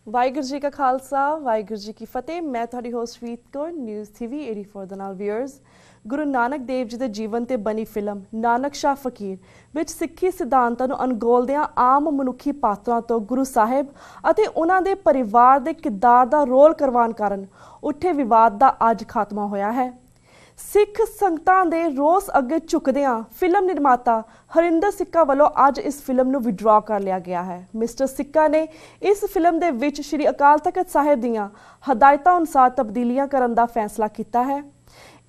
ਵਾਹਿਗੁਰੂ ਜੀ ਕਾ ਖਾਲਸਾ ਵਾਹਿਗੁਰੂ ਜੀ ਕੀ ਫਤਿਹ। ਮੈਂ ਤੁਹਾਡੀ ਹੋਸਟ ਰੀਤ ਕੌਰ ਨਿਊਜ਼ TV 84 ਦੇ ਨਾਲ ਵੀਅਰਸ। ਗੁਰੂ ਨਾਨਕ ਦੇਵ ਜੀ ਦੇ ਜੀਵਨ ਤੇ ਬਣੀ ਫਿਲਮ ਨਾਨਕ ਸ਼ਾਹ ਫਕੀਰ ਵਿੱਚ ਸਿੱਖੀ ਸਿਧਾਂਤਾਂ ਨੂੰ ਅਣਗੌਲਦਿਆਂ ਆਮ ਮਨੁੱਖੀ ਪਾਤਰਾਂ ਤੋਂ ਗੁਰੂ ਸਾਹਿਬ ਅਤੇ ਉਹਨਾਂ ਦੇ ਪਰਿਵਾਰ ਦੇ ਕਿਰਦਾਰ ਦਾ ਰੋਲ ਕਰਵਾਉਣ ਕਾਰਨ ਉੱਠੇ ਵਿਵਾਦ ਦਾ ਅੱਜ ਖਾਤਮਾ ਹੋਇਆ ਹੈ। ਸਿੱਖ ਸੰਗਤਾਂ ਦੇ ਰੋਸ ਅੱਗੇ ਝੁਕਦਿਆਂ ਫਿਲਮ ਨਿਰਮਾਤਾ ਹਰਿੰਦਰ ਸਿੱਕਾ ਵੱਲੋਂ ਅੱਜ ਇਸ ਫਿਲਮ ਨੂੰ ਵਿਡਰਾ ਕਰ ਲਿਆ ਗਿਆ ਹੈ। ਮਿਸਟਰ ਸਿੱਕਾ ਨੇ ਇਸ ਫਿਲਮ ਦੇ ਵਿੱਚ ਸ਼੍ਰੀ ਅਕਾਲ ਤਖਤ ਸਾਹਿਬ ਦੀਆਂ ਹਦਾਇਤਾਂ ਅਨੁਸਾਰ ਤਬਦੀਲੀਆਂ ਕਰਨ ਦਾ ਫੈਸਲਾ ਕੀਤਾ ਹੈ।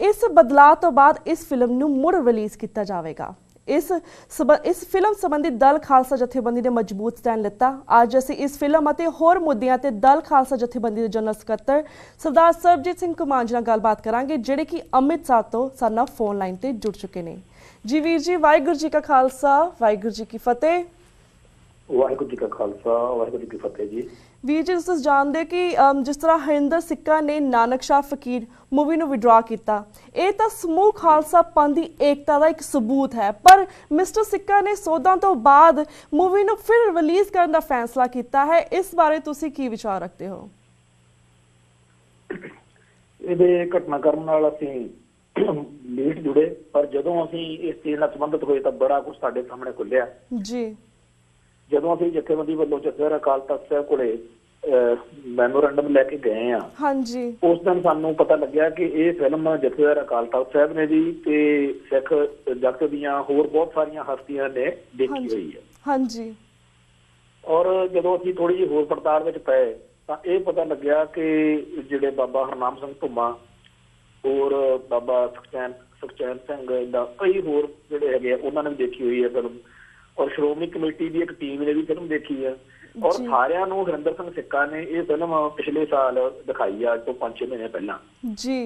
ਇਸ ਬਦਲਾਅ ਤੋਂ ਬਾਅਦ ਇਸ ਫਿਲਮ ਨੂੰ ਮੁੜ ਰਿਲੀਜ਼ ਕੀਤਾ ਜਾਵੇਗਾ। ਇਸ ਫਿਲਮ ਸੰਬੰਧੀ ਦਲ ਖਾਲਸਾ ਜਥੇਬੰਦੀ ਨੇ ਮਜ਼ਬੂਤ ਸਟੈਂਡ ਲਿੱਤਾ। ਅੱਜ ਅਸੀਂ ਇਸ ਫਿਲਮ ਅਤੇ ਹੋਰ ਮੁੱਦਿਆਂ ਤੇ ਦਲ ਖਾਲਸਾ ਜਥੇਬੰਦੀ ਦੇ ਜਨਰਲ ਸਕੱਤਰ ਸਰਦਾਰ ਸਰਬਜੀਤ ਸਿੰਘ ਕੁਮਾਂਜ ਨਾਲ ਗੱਲਬਾਤ ਕਰਾਂਗੇ, ਜਿਹੜੇ ਕਿ ਅੰਮ੍ਰਿਤਸਰ ਤੋਂ ਸਾਡੇ ਨਾਲ ਫੋਨ ਲਾਈਨ ਤੇ ਜੁੜ ਚੁੱਕੇ ਨੇ। ਜੀ ਵੀਰ ਜੀ, ਵਾਹਿਗੁਰੂ ਜੀ ਕਾ ਖਾਲਸਾ ਵਾਹਿਗੁਰੂ ਜੀ ਕੀ ਫਤਿਹ। ਵਾਹਿਗੁਰੂ ਜੀ ਕਾ ਖਾਲਸਾ ਵਾਹਿਗੁਰੂ ਜੀ ਕੀ ਫਤਿਹ ਜੀ। ਵੀਰ ਜੀ, ਤੁਸੀਂ ਜਾਣਦੇ ਕਿ ਜਿਸ ਤਰ੍ਹਾਂ ਹਰਿੰਦਰ ਸਿੱਕਾ ਨੇ ਨਾਨਕ ਸ਼ਾਹ ਫਕੀਰ ਮੂਵੀ ਨੂੰ ਵਿਡਰਾ ਕੀਤਾ, ਇਹ ਤਾਂ ਸਮੂਹ ਖਾਲਸਾ ਪੰਥ ਦੀ ਏਕਤਾ ਦਾ ਇੱਕ ਸਬੂਤ ਹੈ, ਪਰ ਮਿਸਟਰ ਸਿੱਕਾ ਨੇ ਸੋਧਾਂ ਤੋਂ ਬਾਅਦ ਮੂਵੀ ਨੂੰ ਫਿਰ ਰਿਲੀਜ਼ ਕਰਨ ਦਾ ਫੈਸਲਾ ਕੀਤਾ ਹੈ। ਇਸ ਬਾਰੇ ਤੁਸੀਂ ਕੀ ਵਿਚਾਰ ਰੱਖਦੇ ਹੋ? ਇਹਦੇ ਘਟਨਾਕ੍ਰਮ ਨਾਲ ਅਸੀਂ ਲੇਟ ਜੁੜੇ, ਪਰ ਜਦੋਂ ਅਸੀਂ ਇਸ ਚੀਜ਼ ਨਾਲ ਸੰਬੰਧਿਤ ਹੋਏ ਤਾਂ ਬੜਾ ਕੁਝ ਸਾਡੇ ਸਾਹਮਣੇ ਖੁੱਲਿਆ ਜੀ। ਜਦੋਂ ਅਸੀਂ ਜਥੇਬੰਦੀ ਵੱਲੋਂ ਜਥੇਦਾਰ ਅਕਾਲ ਤਖਤ ਸਾਹਿਬ ਕੋਲੇ ਮੈਮੋਰੰਡਮ ਲੈ ਕੇ ਗਏ ਆ, ਹਾਂਜੀ, ਉਸ ਦਿਨ ਸਾਨੂੰ ਪਤਾ ਲੱਗਿਆ ਕਿ ਇਹ ਫਿਲਮ ਜਥੇਦਾਰ ਅਕਾਲ ਤਖਤ ਸਾਹਿਬ ਨੇ ਵੀ ਤੇ ਸਿੱਖ ਜਗਤ ਦੀਆਂ ਹੋਰ ਬਹੁਤ ਸਾਰੀਆਂ ਹਸਤੀਆਂ ਨੇ ਦੇਖੀ ਹੋਈ ਹੈ। ਹਾਂਜੀ। ਔਰ ਜਦੋਂ ਅਸੀਂ ਥੋੜੀ ਜਿਹੀ ਹੋਰ ਪੜਤਾਲ ਵਿੱਚ ਪਏ ਤਾਂ ਇਹ ਪਤਾ ਲੱਗਿਆ ਕਿ ਜਿਹੜੇ ਬਾਬਾ ਹਰਨਾਮ ਸਿੰਘ ਧੁੰਮਾ ਹੋਰ ਬਾਬਾ ਸੁਖਚੈਨ ਸਿੰਘ ਏਦਾਂ ਕਈ ਹੋਰ ਜਿਹੜੇ ਹੈਗੇ ਆ ਉਹਨਾਂ ਨੇ ਵੀ ਦੇਖੀ ਹੋਈ ਹੈ ਫਿਲਮ, ਔਰ ਸ਼੍ਰੋਮਣੀ ਕਮੇਟੀ ਦੀ ਇੱਕ ਟੀਮ ਨੇ ਵੀ ਫਿਲਮ ਦੇਖੀ ਹੈ। ਔਰ ਸਾਰਿਆਂ ਨੂੰ ਹਰਿੰਦਰ ਸਿੰਘ ਸਿੱਕਾ ਨੇ ਇਹ ਫਿਲਮ ਪਿਛਲੇ ਸਾਲ ਦਿਖਾਈ ਆ, ਅੱਜ ਤੋਂ 5-6 ਮਹੀਨੇ ਪਹਿਲਾਂ ਜੀ।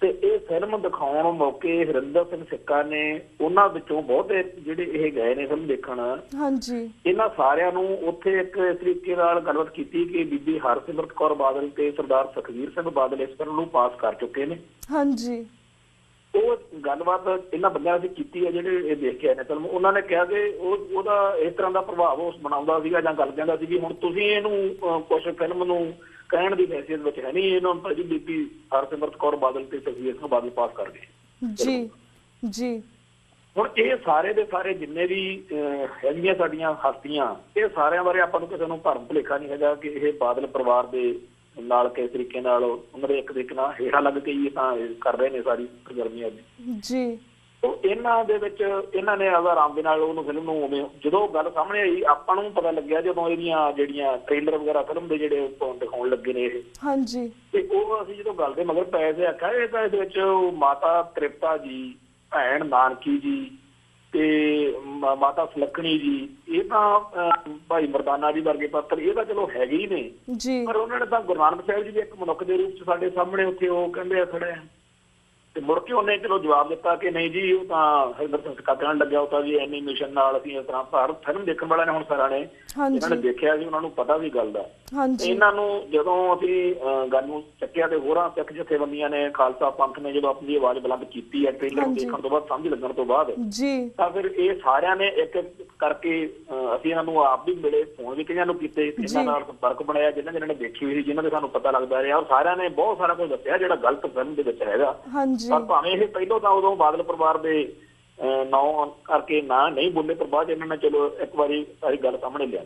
ਤੇ ਇਹ ਫਿਲਮ ਦਿਖਾਉਣ ਮੌਕੇ ਹਰਿੰਦਰ ਸਿੰਘ ਸਿੱਕਾ ਨੇ ਉਹਨਾਂ ਵਿੱਚੋਂ ਬਹੁਤੇ ਜਿਹੜੇ ਇਹ ਗਏ ਨੇ ਫਿਲਮ ਦੇਖਣ, ਹਾਂਜੀ, ਇਹਨਾਂ ਸਾਰਿਆਂ ਨੂੰ ਉੱਥੇ ਇੱਕ ਤਰੀਕੇ ਨਾਲ ਗੱਲਬਾਤ ਕੀਤੀ ਕਿ ਬੀਬੀ ਹਰਸਿਮਰਤ ਕੌਰ ਬਾਦਲ ਤੇ ਸਰਦਾਰ ਸੁਖਬੀਰ ਸਿੰਘ ਬਾਦਲ ਇਸ ਫਿਲਮ ਨੂੰ ਪਾਸ ਕਰ ਚੁੱਕੇ ਨੇ। ਹਾਂਜੀ। ਉਹ ਗੱਲਬਾਤ ਇਹਨਾਂ ਬੰਦਿਆਂ ਨੇ ਕੀਤੀ ਹੈ ਜਿਹੜੇ ਇਹ ਦੇਖ ਕੇ ਆਏ ਨੇ ਫਿਲਮ। ਉਹਨਾਂ ਨੇ ਕਿਹਾ ਕਿ ਉਹਦਾ ਇਸ ਤਰ੍ਹਾਂ ਦਾ ਪ੍ਰਭਾਵ ਉਸ ਬਣਾਉਂਦਾ ਸੀਗਾ ਜਾਂ ਗੱਲ ਕਹਿੰਦਾ ਸੀ ਕਿ ਹੁਣ ਤੁਸੀਂ ਇਹਨੂੰ ਕੁਛ ਫਿਲਮ ਨੂੰ ਕਹਿਣ ਦੀ ਹੈਸੀਅਤ ਵਿੱਚ ਹੈ ਨਹੀਂ, ਇਹਨਾਂ ਨੂੰ ਜੀ ਬੀਬੀ ਹਰਸਿਮਰਤ ਕੌਰ ਬਾਦਲ ਤੇ ਸੁਖਬੀਰ ਸਿੰਘ ਬਾਦਲ ਪਾਸ ਕਰ ਗਏ। ਜੀ ਜੀ। ਹੁਣ ਇਹ ਸਾਰੇ ਦੇ ਸਾਰੇ ਜਿੰਨੇ ਵੀ ਹੈਗੀਆਂ ਸਾਡੀਆਂ ਹਸਤੀਆਂ, ਇਹ ਸਾਰਿਆਂ ਬਾਰੇ ਆਪਾਂ ਨੂੰ ਕਿਸੇ ਨੂੰ ਭਰਮ ਭੁਲੇਖਾ ਨਹੀਂ ਹੈਗਾ ਕਿ ਇਹ ਬਾਦਲ ਪਰਿਵਾਰ ਦੇ ਨਾਲ ਕਿਸ ਤਰੀਕੇ ਨਾਲ ਉਹਨਾਂ ਦੇ ਇੱਕ ਤਰੀਕੇ ਨਾਲ ਹੇਠਾਂ ਲੱਗ ਕੇ ਹੀ ਤਾਂ ਕਰ ਰਹੇ ਨੇ ਸਾਰੀ ਸਰਗਰਮੀਆਂ ਜੀ। ਉਹ ਇਹਨਾਂ ਦੇ ਵਿੱਚ ਇਹਨਾਂ ਨੇ ਆਪਦਾ ਆਰਾਮ ਦੇ ਨਾਲ ਉਹਨੂੰ ਫਿਲਮ ਨੂੰ ਉਵੇਂ ਜਦੋਂ ਗੱਲ ਸਾਹਮਣੇ ਆਈ ਆਪਾਂ ਨੂੰ ਪਤਾ ਲੱਗਿਆ ਜਦੋਂ ਇਹਦੀਆਂ ਜਿਹੜੀਆਂ ਟ੍ਰੇਲਰ ਵਗੈਰਾ ਫਿਲਮ ਦੇ ਜਿਹੜੇ ਦਿਖਾਉਣ ਲੱਗੇ ਨੇ ਇਹ, ਹਾਂਜੀ, ਤੇ ਉਹ ਅਸੀਂ ਜਦੋਂ ਗੱਲ ਦੇ ਮਗਰ ਪਏ ਤੇ ਆਖਿਆ ਇਹ ਤਾਂ ਇਹਦੇ ਵਿੱਚ ਮਾਤਾ ਤ੍ਰਿਪਤਾ ਜੀ, ਭੈਣ ਨਾਨਕੀ ਜੀ ਤੇ ਮਾਤਾ ਸੁਲੱਖਣੀ ਜੀ, ਇਹ ਤਾਂ ਭਾਈ ਮਰਦਾਨਾ ਜੀ ਵਰਗੇ ਪਾਤਰ ਇਹ ਤਾਂ ਚਲੋ ਹੈਗੇ ਹੀ ਨੇ ਜੀ, ਪਰ ਉਹਨਾਂ ਨੇ ਤਾਂ ਗੁਰੂ ਨਾਨਕ ਸਾਹਿਬ ਜੀ ਦੇ ਇੱਕ ਮਨੁੱਖ ਦੇ ਰੂਪ ਚ ਸਾਡੇ ਸਾਹਮਣੇ ਉੱਥੇ ਉਹ ਕਹਿੰਦੇ ਆ ਖੜੇ ਆ। ਤੇ ਮੁੜ ਕੇ ਉਹਨੇ ਚਲੋ ਜਵਾਬ ਦਿੱਤਾ ਕਿ ਨਹੀਂ ਜੀ, ਉਹ ਤਾਂ ਹਰਿੰਦਰ ਸਿੰਘ ਸਿੱਕਾ ਕਹਿਣ ਲੱਗਿਆ ਉਹ ਤਾਂ ਜੀ ਐਨੀਮੇਸ਼ਨ ਨਾਲ ਅਸੀਂ ਇਸ ਤਰ੍ਹਾਂ ਭਾਰਤ ਫਿਲਮ ਦੇਖਣ ਵਾਲਿਆਂ ਨੇ ਹੁਣ ਸਾਰਿਆਂ ਨੇ ਇਹਨਾਂ ਨੇ ਦੇਖਿਆ ਸੀ, ਉਹਨਾਂ ਨੂੰ ਪਤਾ ਵੀ ਗੱਲ ਦਾ। ਇਹਨਾਂ ਨੂੰ ਜਦੋਂ ਅਸੀਂ ਗੱਲ ਨੂੰ ਚੱਕਿਆ ਤੇ ਹੋਰਾਂ ਸਿੱਖ ਜਥੇਬੰਦੀਆਂ ਨੇ ਖਾਲਸਾ ਪੰਥ ਨੇ ਜਦੋਂ ਆਪਣੀ ਆਵਾਜ਼ ਬੁਲੰਦ ਕੀਤੀ ਹੈ ਟ੍ਰੇਲਰ ਦੇਖਣ ਤੋਂ ਬਾਅਦ, ਸਮਝ ਲੱਗਣ ਤੋਂ ਬਾਅਦ, ਤਾਂ ਫਿਰ ਇਹ ਸਾਰਿਆਂ ਨੇ ਇੱਕ ਕਰਕੇ ਅਸੀਂ ਇਹਨਾਂ ਨੂੰ ਆਪ ਵੀ ਮਿਲੇ, ਫੋਨ ਵੀ ਕਈਆਂ ਨੂੰ ਕੀਤੇ, ਇਹਨਾਂ ਨਾਲ ਸੰਪਰਕ ਬਣਾਇਆ ਜਿਨ੍ਹਾਂ ਨੇ ਦੇਖੀ ਹੋਈ ਸੀ, ਜਿਨ੍ਹਾਂ ਦੇ ਸਾਨੂੰ ਪਤਾ ਲੱਗਦਾ ਰਿਹਾ, ਔਰ ਸਾਰਿਆਂ ਨੇ ਬਹੁਤ ਸਾਰਾ ਕੁਝ ਦੱਸਿਆ ਜਿਹੜਾ ਗਲਤ ਫਿਲਮ ਦੇ ਵਿੱਚ ਹੈਗਾ। ਪਰ ਭਾਵੇਂ ਇਹ ਪਹਿਲੋਂ ਤਾਂ ਉਦੋਂ ਬਾਦਲ ਪਰਿਵਾਰ ਦੇ ਨਾਂ ਕਰਕੇ ਨਾ ਨਹੀਂ ਬੋਲੇ, ਪਰ ਬਾਅਦ ਇਹਨਾਂ ਨੇ ਚਲੋ ਇੱਕ ਵਾਰੀ ਸਾਰੀ ਗੱਲ ਸਾਹਮਣੇ ਲਿਆ।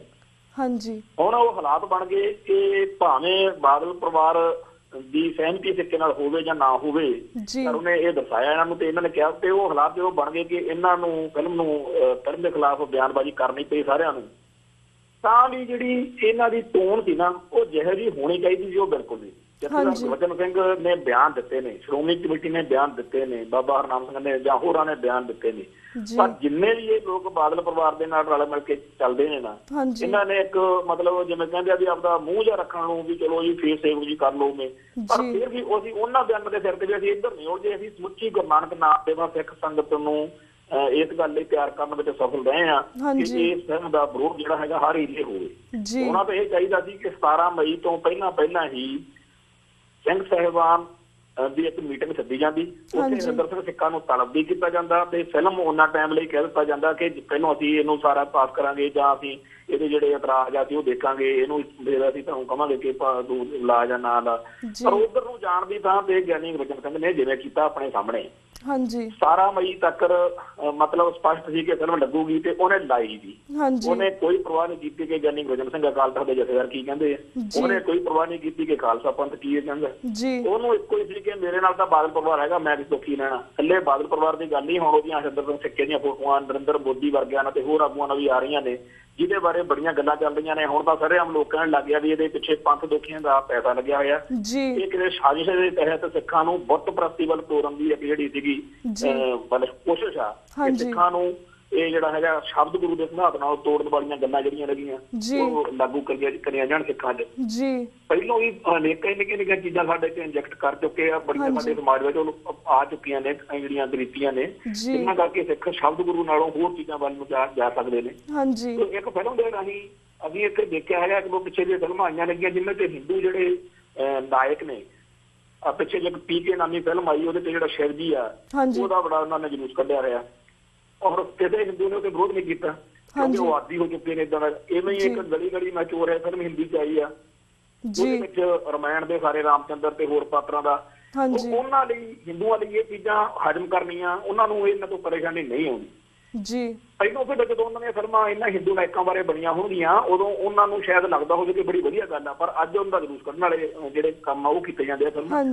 ਹਾਂਜੀ। ਹੁਣ ਉਹ ਹਾਲਾਤ ਬਣ ਗਏ ਕਿ ਭਾਵੇਂ ਬਾਦਲ ਪਰਿਵਾਰ ਦੀ ਸਹਿਮਤੀ ਸਿੱਕੇ ਨਾਲ ਹੋਵੇ ਜਾਂ ਨਾ ਹੋਵੇ, ਪਰ ਉਹਨੇ ਇਹ ਦਰਸਾਇਆ ਇਹਨਾਂ ਨੂੰ ਤੇ ਇਹਨਾਂ ਨੇ ਕਿਹਾ, ਤੇ ਉਹ ਹਾਲਾਤ ਜਦੋਂ ਬਣ ਗਏ ਕਿ ਇਹਨਾਂ ਨੂੰ ਫਿਲਮ ਦੇ ਖਿਲਾਫ ਬਿਆਨਬਾਜ਼ੀ ਕਰਨੀ ਪਈ ਸਾਰਿਆਂ ਨੂੰ, ਤਾਂ ਵੀ ਜਿਹੜੀ ਇਹਨਾਂ ਦੀ ਟੋਨ ਸੀ ਨਾ ਉਹ ਜਿਹੋ ਜਿਹੀ ਹੋਣੀ ਚਾਹੀਦੀ ਸੀ ਉਹ ਬਿਲਕੁਲ ਨਹੀਂ। ਗੁਰਬਚਨ ਸਿੰਘ ਨੇ ਬਿਆਨ ਦਿੱਤੇ ਨੇ, ਸ਼੍ਰੋਮਣੀ ਕਮੇਟੀ ਨੇ ਬਿਆਨ ਦਿੱਤੇ ਨੇ, ਬਾਬਾ ਹਰਨਾਮ ਸਿੰਘ ਨੇ ਜਾਂ ਹੋਰਾਂ ਨੇ ਬਿਆਨ ਦਿੱਤੇ ਨੇ, ਪਰ ਜਿੰਨੇ ਵੀ ਇਹ ਲੋਕ ਬਾਦਲ ਪਰਿਵਾਰ ਦੇ ਨਾਲ ਰਲ ਮਿਲ ਕੇ ਚੱਲਦੇ ਨੇ ਨਾ, ਇਹਨਾਂ ਨੇ ਇੱਕ ਮਤਲਬ ਜਿਵੇਂ ਕਹਿੰਦੇ ਆ ਵੀ ਆਪਦਾ ਮੂੰਹ ਜਿਹਾ ਰੱਖਣ ਨੂੰ ਵੀ ਚਲੋ ਜੀ ਫੇਸ ਸੇਵ ਜੀ ਕਰ ਲਓ, ਪਰ ਫਿਰ ਵੀ ਅਸੀਂ ਉਹਨਾਂ ਬਿਆਨਾਂ ਦੇ ਸਿਰ ਤੇ ਵੀ ਅਸੀਂ ਇੱਧਰ ਨਹੀਂ ਉਲਝੇ, ਅਸੀਂ ਸਮੁੱਚੀ ਗੁਰੂ ਨਾਨਕ ਨਾਮ ਦੇਵਾ ਸਿੱਖ ਸੰਗਤ ਨੂੰ ਇਸ ਗੱਲ ਲਈ ਤਿਆਰ ਕਰਨ ਵਿੱਚ ਸਫਲ ਰਹੇ ਆ ਕਿ ਇਸ ਫਿਲਮ ਦਾ ਵਿਰੋਧ ਜਿਹੜਾ ਹੈਗਾ ਹਰ ਏਰੀਏ ਹੋਵੇ। ਉਹਨਾਂ ਤਾਂ ਇਹ ਚਾਹੀਦਾ ਸੀ ਕਿ 17 ਮਈ ਤੋਂ ਪਹਿਲਾਂ ਹੀ ਸਿੰਘ ਸਾਹਿਬਾਨ ਦੀ ਇੱਕ ਮੀਟਿੰਗ ਸੱਦੀ ਜਾਂਦੀ, ਉੱਥੇ ਹਰਿੰਦਰ ਸਿੰਘ ਸਿੱਕਾ ਨੂੰ ਤਲਬ ਵੀ ਕੀਤਾ ਜਾਂਦਾ ਤੇ ਫਿਲਮ ਉਹਨਾਂ ਟਾਈਮ ਲਈ ਕਹਿ ਦਿੱਤਾ ਜਾਂਦਾ ਕਿ ਪਹਿਲਾਂ ਅਸੀਂ ਇਹਨੂੰ ਸਾਰਾ ਪਾਸ ਕਰਾਂਗੇ ਜਾਂ ਅਸੀਂ ਇਹਦੇ ਜਿਹੜੇ ਇਤਰਾਜ਼ ਆ ਸੀ ਉਹ ਦੇਖਾਂਗੇ, ਇਹਨੂੰ ਫਿਰ ਅਸੀਂ ਤੁਹਾਨੂੰ ਕਵਾਂਗੇ ਕਿ ਤੂੰ ਲਾ ਜਾਂ ਨਾ ਲਾ। ਪਰ ਉਧਰ ਨੂੰ ਜਾਣ ਦੀ ਥਾਂ ਤੇ ਗਿਆਨੀ ਗੁਰਬਚਨ ਸਿੰਘ ਨੇ ਜਿਵੇਂ ਕੀਤਾ ਆਪਣੇ ਸਾਹਮਣੇ, ਹਾਂਜੀ 17 ਮਈ ਤੱਕ ਮਤਲਬ ਸਪਸ਼ਟ ਸੀ ਕਿ ਫਿਲਮ ਲੱਗੂਗੀ ਤੇ ਉਹਨੇ ਲਾਈ ਜੀ। ਉਹਨੇ ਕੋਈ ਪਰਵਾਹ ਨਹੀਂ ਕੀਤੀ ਕਿ ਗਿਆਨੀ ਗੁਰਬਚਨ ਸਿੰਘ ਅਕਾਲ ਤਖਤ ਦੇ ਜਥੇਦਾਰ ਕੀ ਕਹਿੰਦੇ ਆ, ਉਹਨੇ ਕੋਈ ਪਰਵਾਹ ਨਹੀਂ ਕੀਤੀ ਕਿ ਖਾਲਸਾ ਪੰਥ ਕੀ ਕਹਿੰਦਾ। ਉਹਨੂੰ ਇੱਕੋ ਹੀ ਸੀ ਕਿ ਮੇਰੇ ਨਾਲ ਤਾਂ ਬਾਦਲ ਪਰਿਵਾਰ ਹੈਗਾ, ਮੈਂ ਕਿਸ ਤੋਂ ਕੀ ਲੈਣਾ। ਇਕੱਲੇ ਬਾਦਲ ਪਰਿਵਾਰ ਦੀ ਗੱਲ ਨਹੀਂ, ਹੁਣ ਉਹਦੀਆਂ ਹਰਿੰਦਰ ਸਿੰਘ ਸਿੱਕੇ ਦੀਆਂ ਫੋਟੋਆਂ ਨਰਿੰਦਰ ਮੋਦੀ ਵਰਗਿਆਂ ਨਾਲ ਤੇ ਹੋਰ ਆਗੂਆਂ ਨਾਲ ਵੀ ਆ ਰਹੀਆਂ ਨੇ, ਜਿਹਦੇ ਬਾਰੇ ਬੜੀਆਂ ਗੱਲਾਂ ਚੱਲ ਰਹੀਆਂ ਨੇ। ਹੁਣ ਤਾਂ ਸਰੇਆਮ ਲੋਕ ਕਹਿਣ ਲੱਗ ਗਿਆ ਵੀ ਇਹਦੇ ਪਿੱਛੇ ਪੰਥ ਦੋਖੀਆਂ ਦਾ ਪੈਸਾ ਲੱਗਿਆ ਹੋਇਆ, ਇਹ ਕਿਸੇ ਸਾਜ਼ਿਸ਼ ਦੇ ਤਹਿਤ ਸਿੱਖਾਂ ਨੂੰ ਬੁੱਤ ਪ੍ਰਸਤੀ ਵੱਲ ਤੋਰਨ ਦੀ ਇੱਕ ਜਿਹੜੀ ਸੀਗੀ ਕੋਸ਼ਿਸ਼ ਆ ਕਿ ਸਿੱਖਾਂ ਨੂੰ ਇਹ ਜਿਹੜਾ ਹੈਗਾ ਸ਼ਬਦ ਗੁਰੂ ਦੇ ਸਿਧਾਂਤ ਨਾਲ ਤੋੜਨ ਵਾਲੀਆਂ ਗੱਲਾਂ ਜਿਹੜੀਆਂ ਲੱਗੀਆਂ ਉਹ ਲਾਗੂ ਕਰੀਆਂ ਜਾਣ ਸਿੱਖਾਂ 'ਚ। ਪਹਿਲੋਂ ਵੀ ਅਨੇਕਾਂ ਨਿੱਕੀਆਂ ਚੀਜ਼ਾਂ ਸਾਡੇ 'ਚ ਇੰਜੈਕਟ ਕਰ ਚੁੱਕੇ ਆ, ਬੜੀਆਂ ਸਾਡੇ ਸਮਾਜ ਵਿੱਚ ਆ ਚੁੱਕੀਆਂ ਨੇ ਜਿਹੜੀਆਂ ਗਰੀਬੀਆਂ ਨੇ, ਇਹਨਾਂ ਕਰਕੇ ਸਿੱਖ ਸ਼ਬਦ ਗੁਰੂ ਨਾਲੋਂ ਹੋਰ ਚੀਜ਼ਾਂ ਵੱਲ ਨੂੰ ਜਾ ਸਕਦੇ ਨੇ। ਇੱਕ ਫਿਲਮ ਦੇ ਰਾਹੀਂ ਅਸੀਂ ਇੱਥੇ ਦੇਖਿਆ ਹੈਗਾ ਕਿ ਉਹ ਪਿੱਛੇ ਦੀਆਂ ਫਿਲਮਾਂ ਆਈਆਂ ਲੱਗੀਆਂ ਜਿਨ੍ਹਾਂ 'ਚ ਹਿੰਦੂ ਜਿਹੜੇ ਨਾਇਕ ਨੇ, ਪਿੱਛੇ ਜੇ PK ਨਾਮੀ ਫਿਲਮ ਆਈ ਉਹਦੇ 'ਚ ਜਿਹੜਾ ਸ਼ਿਵ ਜੀ ਆ ਉਹਦਾ ਬੜਾ ਉਹਨਾਂ ਨੇ ਜਲੂਸ ਕੱਢਿਆ ਰਿਹਾ, ਔਰ ਕਿਸੇ ਹਿੰਦੂ ਨੇ ਉਹਦੇ ਵਿਰੋਧ ਨਹੀਂ ਕੀਤਾ ਕਿਉਂਕਿ ਉਹ ਆਦੀ ਹੋ ਚੁੱਕੇ ਨੇ। ਏਦਾਂ ਦਾ ਇਵੇਂ ਹੀ ਇੱਕ ਗਲੀ ਗਲੀ ਮੈਂ ਚੋਰ ਹੈ ਫਿਲਮ ਹਿੰਦੀ 'ਚ ਆਈ ਆ, ਉਹਦੇ ਵਿੱਚ ਰਮਾਇਣ ਦੇ ਸਾਰੇ ਰਾਮਚੰਦਰ ਤੇ ਹੋਰ ਪਾਤਰਾਂ ਦਾ, ਉਹਨਾਂ ਲਈ ਹਿੰਦੂਆਂ ਲਈ ਇਹ ਚੀਜ਼ਾਂ ਹਜਮ ਕਰਨੀਆਂ ਉਹਨਾਂ ਨੂੰ ਇਹਨਾਂ ਤੋਂ ਪਰੇਸ਼ਾਨੀ ਨਹੀਂ ਆਉਂਦੀ। ਪਹਿਲੋਂ ਫਿਰ ਜਦੋਂ ਉਹਨਾਂ ਦੀਆਂ ਫਿਲਮਾਂ ਇਹਨਾਂ ਹਿੰਦੂ ਨਾਇਕਾਂ ਬਾਰੇ ਬਣੀਆਂ ਹੋਣਗੀਆਂ ਉਦੋਂ ਉਹਨਾਂ ਨੂੰ ਸ਼ਾਇਦ ਲੱਗਦਾ ਹੋਵੇ ਕਿ ਬੜੀ ਵਧੀਆ ਗੱਲ ਆ, ਪਰ ਅੱਜ ਉਹਨਾਂ ਦਾ ਜਲੂਸ ਕੱਢਣ ਵਾਲੇ ਜਿਹੜੇ ਕੰਮ ਆ ਉਹ ਕੀਤੇ ਜਾਂਦੇ ਆ ਫਿਲਮਾਂ।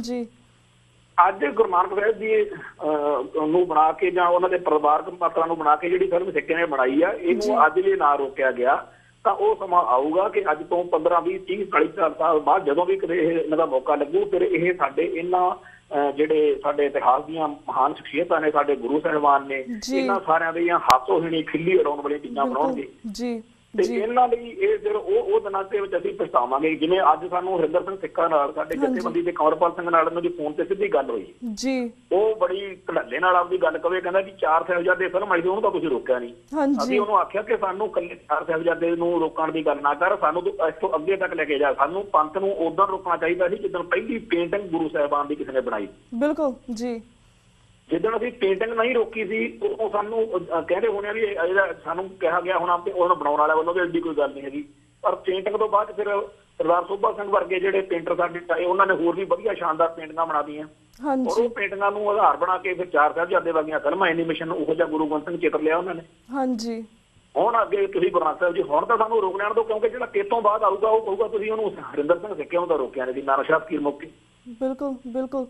ਅੱਜ ਗੁਰੂ ਨਾਨਕ ਸਾਹਿਬ ਜੀ ਨੂੰ ਬਣਾ ਕੇ ਜਾਂ ਉਹਨਾਂ ਦੇ ਪਰਿਵਾਰਕ ਪਾਤਰਾਂ ਨੂੰ ਬਣਾ ਕੇ ਜਿਹੜੀ ਫਿਲਮ ਸਿੱਕੇ ਨੇ ਬਣਾਈ ਆ, ਇਹਨੂੰ ਅੱਜ ਜੇ ਨਾ ਰੋਕਿਆ ਗਿਆ ਤਾਂ ਉਹ ਸਮਾਂ ਆਊਗਾ ਕਿ ਅੱਜ ਤੋਂ 15, 20, 30, 40 ਸਾਲ ਬਾਅਦ ਜਦੋਂ ਵੀ ਕਦੇ ਇਹਨਾਂ ਦਾ ਮੌਕਾ ਲੱਗੂ ਫਿਰ ਇਹ ਸਾਡੇ ਇਹਨਾਂ ਜਿਹੜੇ ਸਾਡੇ ਇਤਿਹਾਸ ਦੀਆਂ ਮਹਾਨ ਸ਼ਖਸੀਅਤਾਂ ਨੇ, ਸਾਡੇ ਗੁਰੂ ਸਾਹਿਬਾਨ ਨੇ, ਇਹਨਾਂ ਸਾਰਿਆਂ ਦੀਆਂ ਹਾਸੋਹੀਣੀ ਖਿੱਲੀ ਉਡਾਉਣ ਵਾਲੀਆਂ ਚੀਜ਼ਾਂ ਬਣਾਉਣਗੇ ਤੇ ਇਹਨਾਂ ਲਈ ਇਹ ਫਿਰ ਉਹ ਦਿਨਾਂ ਦੇ ਵਿੱਚ ਅਸੀਂ ਪਛਤਾਵਾਂਗੇ। ਜਿਵੇਂ ਅੱਜ ਸਾਨੂੰ ਹਰਿੰਦਰ ਸਿੰਘ ਸਿੱਕਾ ਨਾਲ ਸਾਡੇ ਜਥੇਬੰਦੀ ਦੇ ਕੰਵਰਪਾਲ ਸਿੰਘ ਨਾਲ ਉਹਨਾਂ ਦੀ ਫੋਨ ਤੇ ਸਿੱਧੀ ਗੱਲ ਹੋਈ, ਉਹ ਬੜੀ ਧੜੱਲੇ ਨਾਲ ਆਪਦੀ ਗੱਲ ਕਵੇ, ਕਹਿੰਦਾ ਵੀ 4 ਸਾਹਿਬਜ਼ਾਦੇ ਫਿਲਮ ਆਈ ਸੀ ਉਹਨੂੰ ਤਾਂ ਤੁਸੀਂ ਰੋਕਿਆ ਨਹੀਂ। ਅਸੀਂ ਉਹਨੂੰ ਆਖਿਆ ਕਿ ਸਾਨੂੰ ਇਕੱਲੇ 4 ਸਾਹਿਬਜ਼ਾਦੇ ਨੂੰ ਰੋਕਣ ਦੀ ਗੱਲ ਨਾ ਕਰ, ਸਾਨੂੰ ਇਸ ਤੋਂ ਅੱਗੇ ਤੱਕ ਲੈ ਕੇ ਜਾ, ਸਾਨੂੰ ਪੰਥ ਨੂੰ ਉਦੋਂ ਰੋਕਣਾ ਚਾਹੀਦਾ ਸੀ ਜਿੱਦਣ ਪਹਿਲੀ ਪੇਂਟਿੰਗ ਗੁਰੂ ਸਾਹਿਬਾਨ ਦੀ ਕਿਸੇ ਨੇ ਬਣਾਈ। ਬਿਲਕੁਲ ਜੀ, ਜਿੱਦਣ ਅਸੀਂ ਪੇਂਟਿੰਗ ਨਹੀਂ ਰੋਕੀ ਸੀ ਉਦੋਂ ਸਾਨੂੰ ਕਹਿੰਦੇ ਹੋਣੇ ਵੀ ਇਹਦਾ ਸਾਨੂੰ ਕਿਹਾ ਗਿਆ ਹੋਣਾ ਤੇ ਉਹਨੂੰ ਬਣਾਉਣ ਵਾਲਿਆਂ ਵੱਲੋਂ ਵੀ ਐਡੀ ਕੋਈ ਗੱਲ ਨਹੀਂ ਹੈਗੀ, ਪਰ ਪੇਂਟਿੰਗ ਤੋਂ ਬਾਅਦ ਫਿਰ ਸਰਦਾਰ ਸੋਭਾ ਸਿੰਘ ਵਰਗੇ ਜਿਹੜੇ ਪੇਂਟਰ ਸਾਡੇ ਆਏ ਉਹਨਾਂ ਨੇ ਹੋਰ ਵੀ ਵਧੀਆ ਸ਼ਾਨਦਾਰ ਪੇਂਟਿੰਗਾਂ ਬਣਾਤੀਆਂ, ਔਰ ਉਹ ਪੇਂਟਿੰਗਾਂ ਨੂੰ ਆਧਾਰ ਬਣਾ ਕੇ ਫਿਰ 4 ਸਾਹਿਬਜ਼ਾਦੇ ਵਰਗੀਆਂ ਫਿਲਮਾਂ ਐਨੀਮੇਸ਼ਨ ਉਹੋ ਜਿਹਾ ਗੁਰੂ ਗੋਬਿੰਦ ਸਿੰਘ ਚਿੱਤਰ ਲਿਆ ਉਹਨਾਂ ਨੇ। ਹੁਣ ਅੱਗੇ ਤੁਸੀਂ ਗੁਰੂ ਨਾਨਕ ਸਾਹਿਬ ਜੀ ਹੁਣ ਤਾਂ ਸਾਨੂੰ ਰੋਕ ਲੈਣ ਦਿਓ, ਕਿਉਂਕਿ ਜਿਹੜਾ ਕਿਤੋਂ ਬਾਅਦ ਆਊਗਾ ਉਹ ਕਹੂਗਾ ਤੁਸੀਂ ਉਹਨੂੰ ਹਰਿੰਦਰ ਸਿੰਘ ਸਿੱਕੇ ਦਾ ਰੋਕਿਆ ਨਹੀਂ ਸੀ, ਨਾਨਕ ਸ਼ਾਹ ਫਕੀਰ ਮੌਕੇ। ਬਿਲਕੁਲ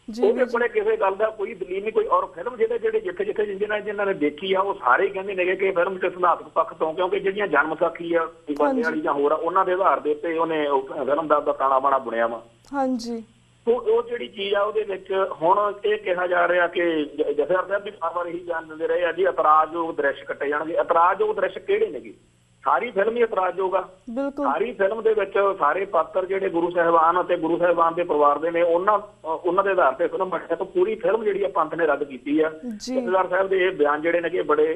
ਉਹਦੇ ਕੋਲੇ ਕਿਸੇ ਗੱਲ ਦਾ ਕੋਈ ਦਲੀਲ ਨਹੀਂ ਕੋਈ, ਔਰ ਫਿਲਮ ਜਿਹੜੇ ਜਿੱਥੇ ਜਿਨ੍ਹਾਂ ਨੇ ਦੇਖੀ ਆ ਉਹ ਸਾਰੇ ਕਹਿੰਦੇ ਨੇਗੇ ਕਿ ਫਿਲਮ ਤੇ ਸਿਧਾਂਤਕ ਪੱਖ ਤੋਂ, ਕਿਉਂਕਿ ਜਿਹੜੀਆਂ ਜਨਮ ਸਾਖੀ ਆ ਬਾਲੇ ਵਾਲੀ ਜਾਂ ਹੋਰ ਆ ਉਹਨਾਂ ਦੇ ਆਧਾਰ ਦੇ ਉੱਤੇ ਉਹਨੇ ਫਿਲਮ ਦਾ ਤਾਣਾ ਬਾਣਾ ਬੁਣਿਆ ਵਾ। ਉਹ ਜਿਹੜੀ ਚੀਜ਼ ਆ ਉਹਦੇ ਵਿੱਚ ਹੁਣ ਇਹ ਕਿਹਾ ਜਾ ਰਿਹਾ ਕਿ ਜਥੇਦਾਰ ਸਾਹਿਬ ਵੀ ਬਾਰ-ਬਾਰ ਇਹੀ ਜਾਣ ਦਿੰਦੇ ਰਹੇ ਆ ਜੀ ਇਤਰਾਜ਼ਯੋਗ ਦ੍ਰਿਸ਼ ਕੱਟੇ ਜਾਣਗੇ। ਇਤਰਾਜ਼ਯੋਗ ਦ੍ਰਿਸ਼ ਕਿਹੜੇ ਨੇਗੇ? ਸਾਰੀ ਫਿਲਮ ਹੀ ਇਤਰਾਜ਼ਯੋਗ ਆ। ਸਾਰੀ ਫਿਲਮ ਦੇ ਵਿੱਚ ਸਾਰੇ ਪਾਤਰ ਜਿਹੜੇ ਗੁਰੂ ਸਾਹਿਬਾਨ ਅਤੇ ਗੁਰੂ ਸਾਹਿਬਾਨ ਦੇ ਪਰਿਵਾਰ ਦੇ ਨੇ ਉਹਨਾਂ ਦੇ ਆਧਾਰ ਤੇ ਫਿਲਮ ਬਣੀ, ਤਾਂ ਪੂਰੀ ਫਿਲਮ ਜਿਹੜੀ ਆ ਪੰਥ ਨੇ ਰੱਦ ਕੀਤੀ ਆ। ਜਥੇਦਾਰ ਸਾਹਿਬ ਦੇ ਇਹ ਬਿਆਨ ਜਿਹੜੇ ਨੇ ਬੜੇ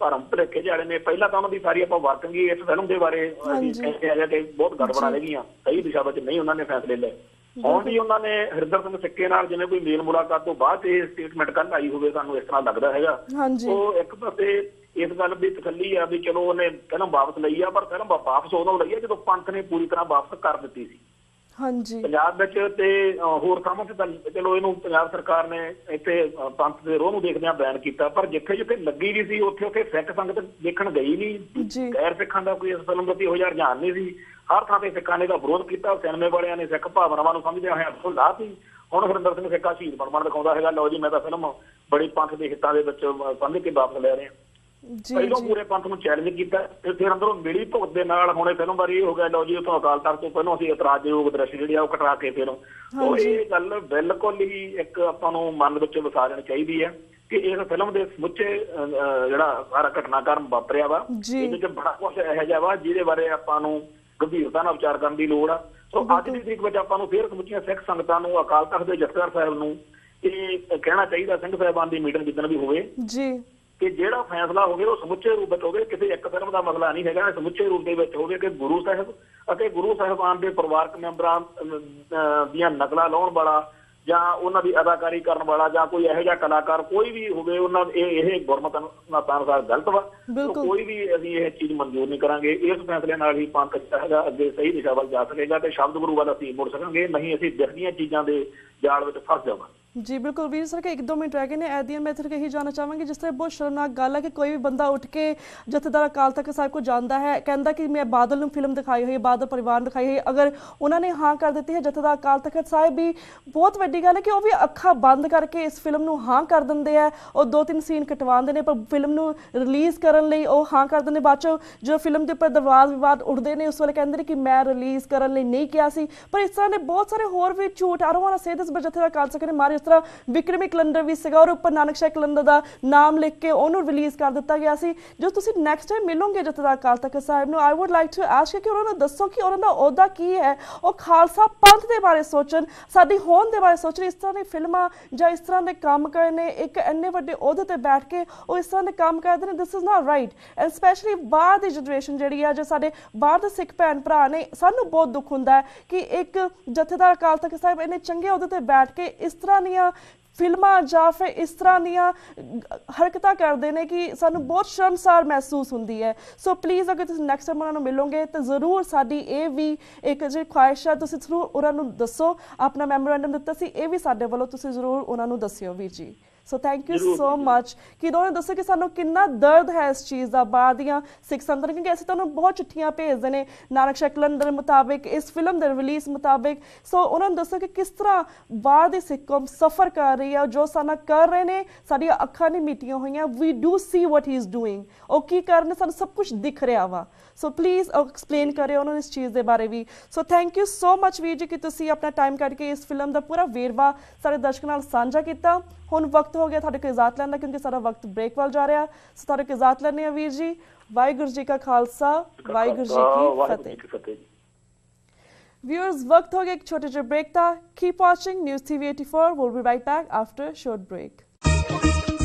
ਭਰਮ ਭੁਲੇਖੇ ਜਿਹੜੇ ਨੇ। ਪਹਿਲਾਂ ਤਾਂ ਉਹਨਾਂ ਦੀ ਸਾਰੀ ਆਪਾਂ ਵਰਕਿੰਗ ਹੀ ਇਸ ਫਿਲਮ ਦੇ ਬਾਰੇ ਕਹਿੰਦੇ ਆ ਕਿ ਬਹੁਤ ਗੜਬੜਾਂ ਹੈਗੀਆਂ, ਸਹੀ ਦਿਸ਼ਾ ਵਿੱਚ ਨਹੀਂ ਉਹਨਾਂ ਨੇ ਫੈਸਲੇ ਲਏ। ਹੁਣ ਵੀ ਉਹਨਾਂ ਨੇ ਹਰਿੰਦਰ ਸਿੰਘ ਸਿੱਕੇ ਨਾਲ ਜਿਵੇਂ ਕੋਈ ਮੇਲ ਮੁਲਾਕਾਤ ਤੋਂ ਬਾਅਦ ਇਹ ਸਟੇਟਮੈਂਟ ਕੱਢ ਆਈ ਹੋਵੇ, ਸਾਨੂੰ ਇਸ ਤਰ੍ਹਾਂ ਲੱਗਦਾ ਹੈਗਾ। ਉਹ ਇੱਕ ਪਾਸੇ ਇਸ ਗੱਲ ਦੀ ਤਸੱਲੀ ਆ ਵੀ ਚਲੋ ਉਹਨੇ ਫਿਲਮ ਵਾਪਸ ਲਈ ਆ, ਪਰ ਫਿਲਮ ਵਾਪਸ ਉਦੋਂ ਲਈ ਆ ਜਦੋਂ ਪੰਥ ਨੇ ਪੂਰੀ ਤਰ੍ਹਾਂ ਵਾਪਸ ਕਰ ਦਿੱਤੀ ਸੀ ਪੰਜਾਬ ਵਿੱਚ। ਤੇ ਹੋਰ ਥਾਵਾਂ ਤੇ ਤਾਂ ਚਲੋ ਇਹਨੂੰ ਪੰਜਾਬ ਸਰਕਾਰ ਨੇ ਇੱਥੇ ਪੰਥ ਦੇ ਰੋਹ ਨੂੰ ਦੇਖਦਿਆਂ ਬੈਨ ਕੀਤਾ, ਪਰ ਜਿੱਥੇ ਲੱਗੀ ਵੀ ਸੀ ਉੱਥੇ ਸਿੱਖ ਸੰਗਤ ਦੇਖਣ ਗਈ ਨਹੀਂ। ਗੈਰ ਸਿੱਖਾਂ ਦਾ ਕੋਈ ਇਸ ਫਿਲਮ ਪ੍ਰਤੀ ਇਹੋ ਜਿਹਾ ਰੁਝਾਨ ਨਹੀਂ ਸੀ। ਹਰ ਥਾਂ ਤੇ ਸਿੱਖਾਂ ਨੇ ਦਾ ਵਿਰੋਧ ਕੀਤਾ, ਸਿਨੇਮੇ ਵਾਲਿਆਂ ਨੇ ਸਿੱਖ ਭਾਵਨਾਵਾਂ ਨੂੰ ਸਮਝਦਿਆਂ ਹੋਇਆ ਉੱਥੋਂ ਲਾਤੀ। ਹੁਣ ਹਰਿੰਦਰ ਸਿੰਘ ਸਿੱਕਾ ਸ਼ਹੀਦ ਬਣ ਦਿਖਾਉਂਦਾ ਹੈਗਾ, ਲਓ ਜੀ ਮੈਂ ਤਾਂ ਫਿਲਮ ਬੜੀ ਪੰਥ ਦੇ ਹਿੱਤਾਂ ਦੇ ਵਿੱਚ ਸਮਝ ਕੇ ਵਾਪਸ ਲੈ ਰਿਹਾ। ਪਹਿਲੋਂ ਪੂਰੇ ਪੰਥ ਨੂੰ ਚੈਲੰਜ ਕੀਤਾ ਤੇ ਫਿਰ ਅੰਦਰੋਂ ਮਿਲੀ ਭੁਗਤ ਦੇ ਨਾਲ ਹੁਣ ਫਿਲਮ ਬਾਰੇ ਇਹ ਹੋ ਗਿਆ, ਲਓ ਜੀ ਉੱਥੋਂ ਅਕਾਲ ਤਖਤ ਤੋਂ ਪਹਿਲਾਂ ਅਸੀਂ ਇਤਰਾਜ਼ਯੋਗ ਦ੍ਰਿਸ਼ ਜਿਹੜੇ ਆ ਉਹ ਕਟਾ ਕੇ ਫਿਰ ਉਹ ਇਹ ਗੱਲ ਬਿਲਕੁਲ ਹੀ ਇੱਕ ਆਪਾਂ ਨੂੰ ਮਨ ਵਿੱਚ ਵਸਾ ਲੈਣੀ ਚਾਹੀਦੀ ਹੈ ਕਿ ਇਸ ਫਿਲਮ ਦੇ ਸਮੁੱਚੇ ਜਿਹੜਾ ਸਾਰਾ ਘਟਨਾਕ੍ਰਮ ਵਾਪਰਿਆ ਵਾ ਇਹਦੇ ਚ ਬੜਾ ਕੁਛ ਇਹੋ ਜਿਹਾ ਵਾ ਜਿਹਦੇ ਬਾਰੇ ਆਪਾਂ ਨੂੰ ਗੰਭੀਰਤਾ ਨਾਲ ਵਿਚਾਰ ਕਰਨ ਦੀ ਲੋੜ ਆ। ਸੋ ਅੱਜ ਦੀ ਤਰੀਕ ਵਿੱਚ ਆਪਾਂ ਨੂੰ ਫਿਰ ਸਮੁੱਚੀਆਂ ਸਿੱਖ ਸੰਗਤਾਂ ਨੂੰ, ਅਕਾਲ ਤਖਤ ਦੇ ਜਥੇਦਾਰ ਸਾਹਿਬ ਨੂੰ ਇਹ ਕਹਿਣਾ ਚਾਹੀਦਾ, ਸਿੰਘ ਸਾਹਿਬਾਨ ਦੀ ਮੀਟਿੰਗ ਜਿੱਦਣ ਵੀ ਹੋਵੇ ਕਿ ਜਿਹੜਾ ਫੈਸਲਾ ਹੋਵੇ ਉਹ ਸਮੁੱਚੇ ਰੂਪ ਵਿੱਚ ਹੋਵੇ। ਕਿਸੇ ਇੱਕ ਫਿਲਮ ਦਾ ਮਸਲਾ ਨਹੀਂ ਹੈਗਾ, ਸਮੁੱਚੇ ਰੂਪ ਦੇ ਵਿੱਚ ਹੋਵੇ ਕਿ ਗੁਰੂ ਸਾਹਿਬ ਅਤੇ ਗੁਰੂ ਸਾਹਿਬਾਨ ਦੇ ਪਰਿਵਾਰਕ ਮੈਂਬਰਾਂ ਦੀਆਂ ਨਕਲਾਂ ਲਾਉਣ ਵਾਲਾ ਜਾਂ ਉਹਨਾਂ ਦੀ ਅਦਾਕਾਰੀ ਕਰਨ ਵਾਲਾ ਜਾਂ ਕੋਈ ਇਹੋ ਜਿਹਾ ਕਲਾਕਾਰ ਕੋਈ ਵੀ ਹੋਵੇ ਉਹਨਾਂ ਇਹ ਗੁਰਮਤਿ ਅਨੁਸਾਰ ਗਲਤ ਵਾ। ਕੋਈ ਵੀ ਅਸੀਂ ਇਹ ਚੀਜ਼ ਮਨਜ਼ੂਰ ਨਹੀਂ ਕਰਾਂਗੇ। ਇਸ ਫੈਸਲੇ ਨਾਲ ਹੀ ਪੰਥ ਜਿਹੜਾ ਅੱਗੇ ਸਹੀ ਦਿਸ਼ਾ ਵੱਲ ਜਾ ਸਕੇਗਾ ਤੇ ਸ਼ਬਦ ਗੁਰੂ ਵੱਲ ਅਸੀਂ ਮੁੜ ਸਕਾਂਗੇ, ਨਹੀਂ ਅਸੀਂ ਦਿਖਦੀਆਂ ਚੀਜ਼ਾਂ ਦੇ ਜਾਲ ਵਿੱਚ ਫਸ ਜਾਵਾਂਗੇ। जी बिल्कुल वीर सर के 1-2 मिनट रह गए ने एदियन मैं इत्थे यही जानना चाहांगी जिस तरह बहुत शर्मनाक गल है कि कोई भी बंदा उठ के जथेदार अकाल तख्त साहब को जानता है कहता कि मैं बादल नूं फिल्म दिखाई हुई है, बादल परिवार नूं दिखाई हुई है, अगर उन्होंने हाँ कर दी है जथेदार अकाल तख्त साहब भी बहुत वड्डी गल है कि वह भी अखा बंद करके इस फिल्म नूं हाँ कर देंगे है और 2-3 सीन कटवाते हैं पर फिल्म नूं रिलीज़ करने लई वो हाँ कर देंगे। बाद चो जो फिल्म के उपर वाद विवाद उठते हैं उस वेले कहते कि मैं रिलीज़ करने लई नहीं किया सी, पर इस तरह ने बहुत सारे होर भी झूठ आरोप से जथेदार अकाल तख्त ने मारे। इस तरह विक्रमी कैलेंडर भी सीगा और उपर नानक शाह कैलेंडर का नाम लिख के उन्होंने रिलीज़ कर दिता गया सी। जो तुसीं नैक्सट टाइम मिलोगे जथेदार अकाल तख्त साहब नूं I would like to ask कि उन्होंने दसो कि उन्होंने अहुदा की है, वो खालसा पंथ के बारे सोचन, साडी होंद के बारे सोचन। इस तरह की फिल्मां जां इस तरह के काम करने एक इन्ने वड्डे अहुदे ते बैठ के वो इस तरह के काम करते हैं, this is not right. And specially बाहर की जनरेशन जिहड़ी है जो साडे बाहर दे सिख भैन भरा ने, सानूं बहुत दुख हुंदा है कि एक जथेदार अकाल तख्त साहब इन्ने चंगे अहुदे ते बैठ के इस तरह दीयां फिल्मां जां फिर इस तरह दीयां हरकतां करते हैं कि सानूं बहुत शर्मसार महसूस होंदी है। सो प्लीज़ अगर तुसीं नैक्सट टाइम उन्होंने मिलोगे तो जरूर साडी ये भी एक जी ख्वाहिश है, तुसीं जरूर उन्होंने दसो, अपना मैमोरेंडम दिता सी ये भी साडे वालों तुसीं जरूर उन्होंने दस्सिओ वीर जी। So thank you so much कि उन्होंने दसो कि सानूं कितना दर्द है इस चीज़ का बाहर दियां सिख संगत, क्योंकि असीं तुहानूं बहुत चिट्ठियां भेजदे ने नानक शाह कैलेंडर मुताबिक इस फिल्म के रिलीज़ मुताबिक। सो उन्होंने दसो कि किस तरह बाहर दी सिख कौम सफ़र कर रही है, जो साना कर रहे हैं, साडियां अखां नहीं मीटियां हुई, we do see what he is doing, और की कर रहे सानूं सब कुछ दिख रहा वा। सो प्लीज़ एक्सप्लेन करें उन्होंने इस चीज़ के बारे भी। So thank you so much वीर जी कि तुसीं अपना टाइम कढ के इस फिल्म का पूरा वेरवा सारे दर्शकों नाल साझा किया। हुण वक्त हो गया तुहाडे कोल इजाजत लैण दा क्योंकि सारा वक्त ब्रेक वाल जा रहा। सो तुहाडे कोल इजाजत लैणे वीर जी। वाहिगुरू जी का खालसा, वाहिगुरू जी की फतेह। व्यूअर्स वक्त हो गया एक छोटे जे ब्रेक था। Keep watching news TV 84। Will be right back after short break.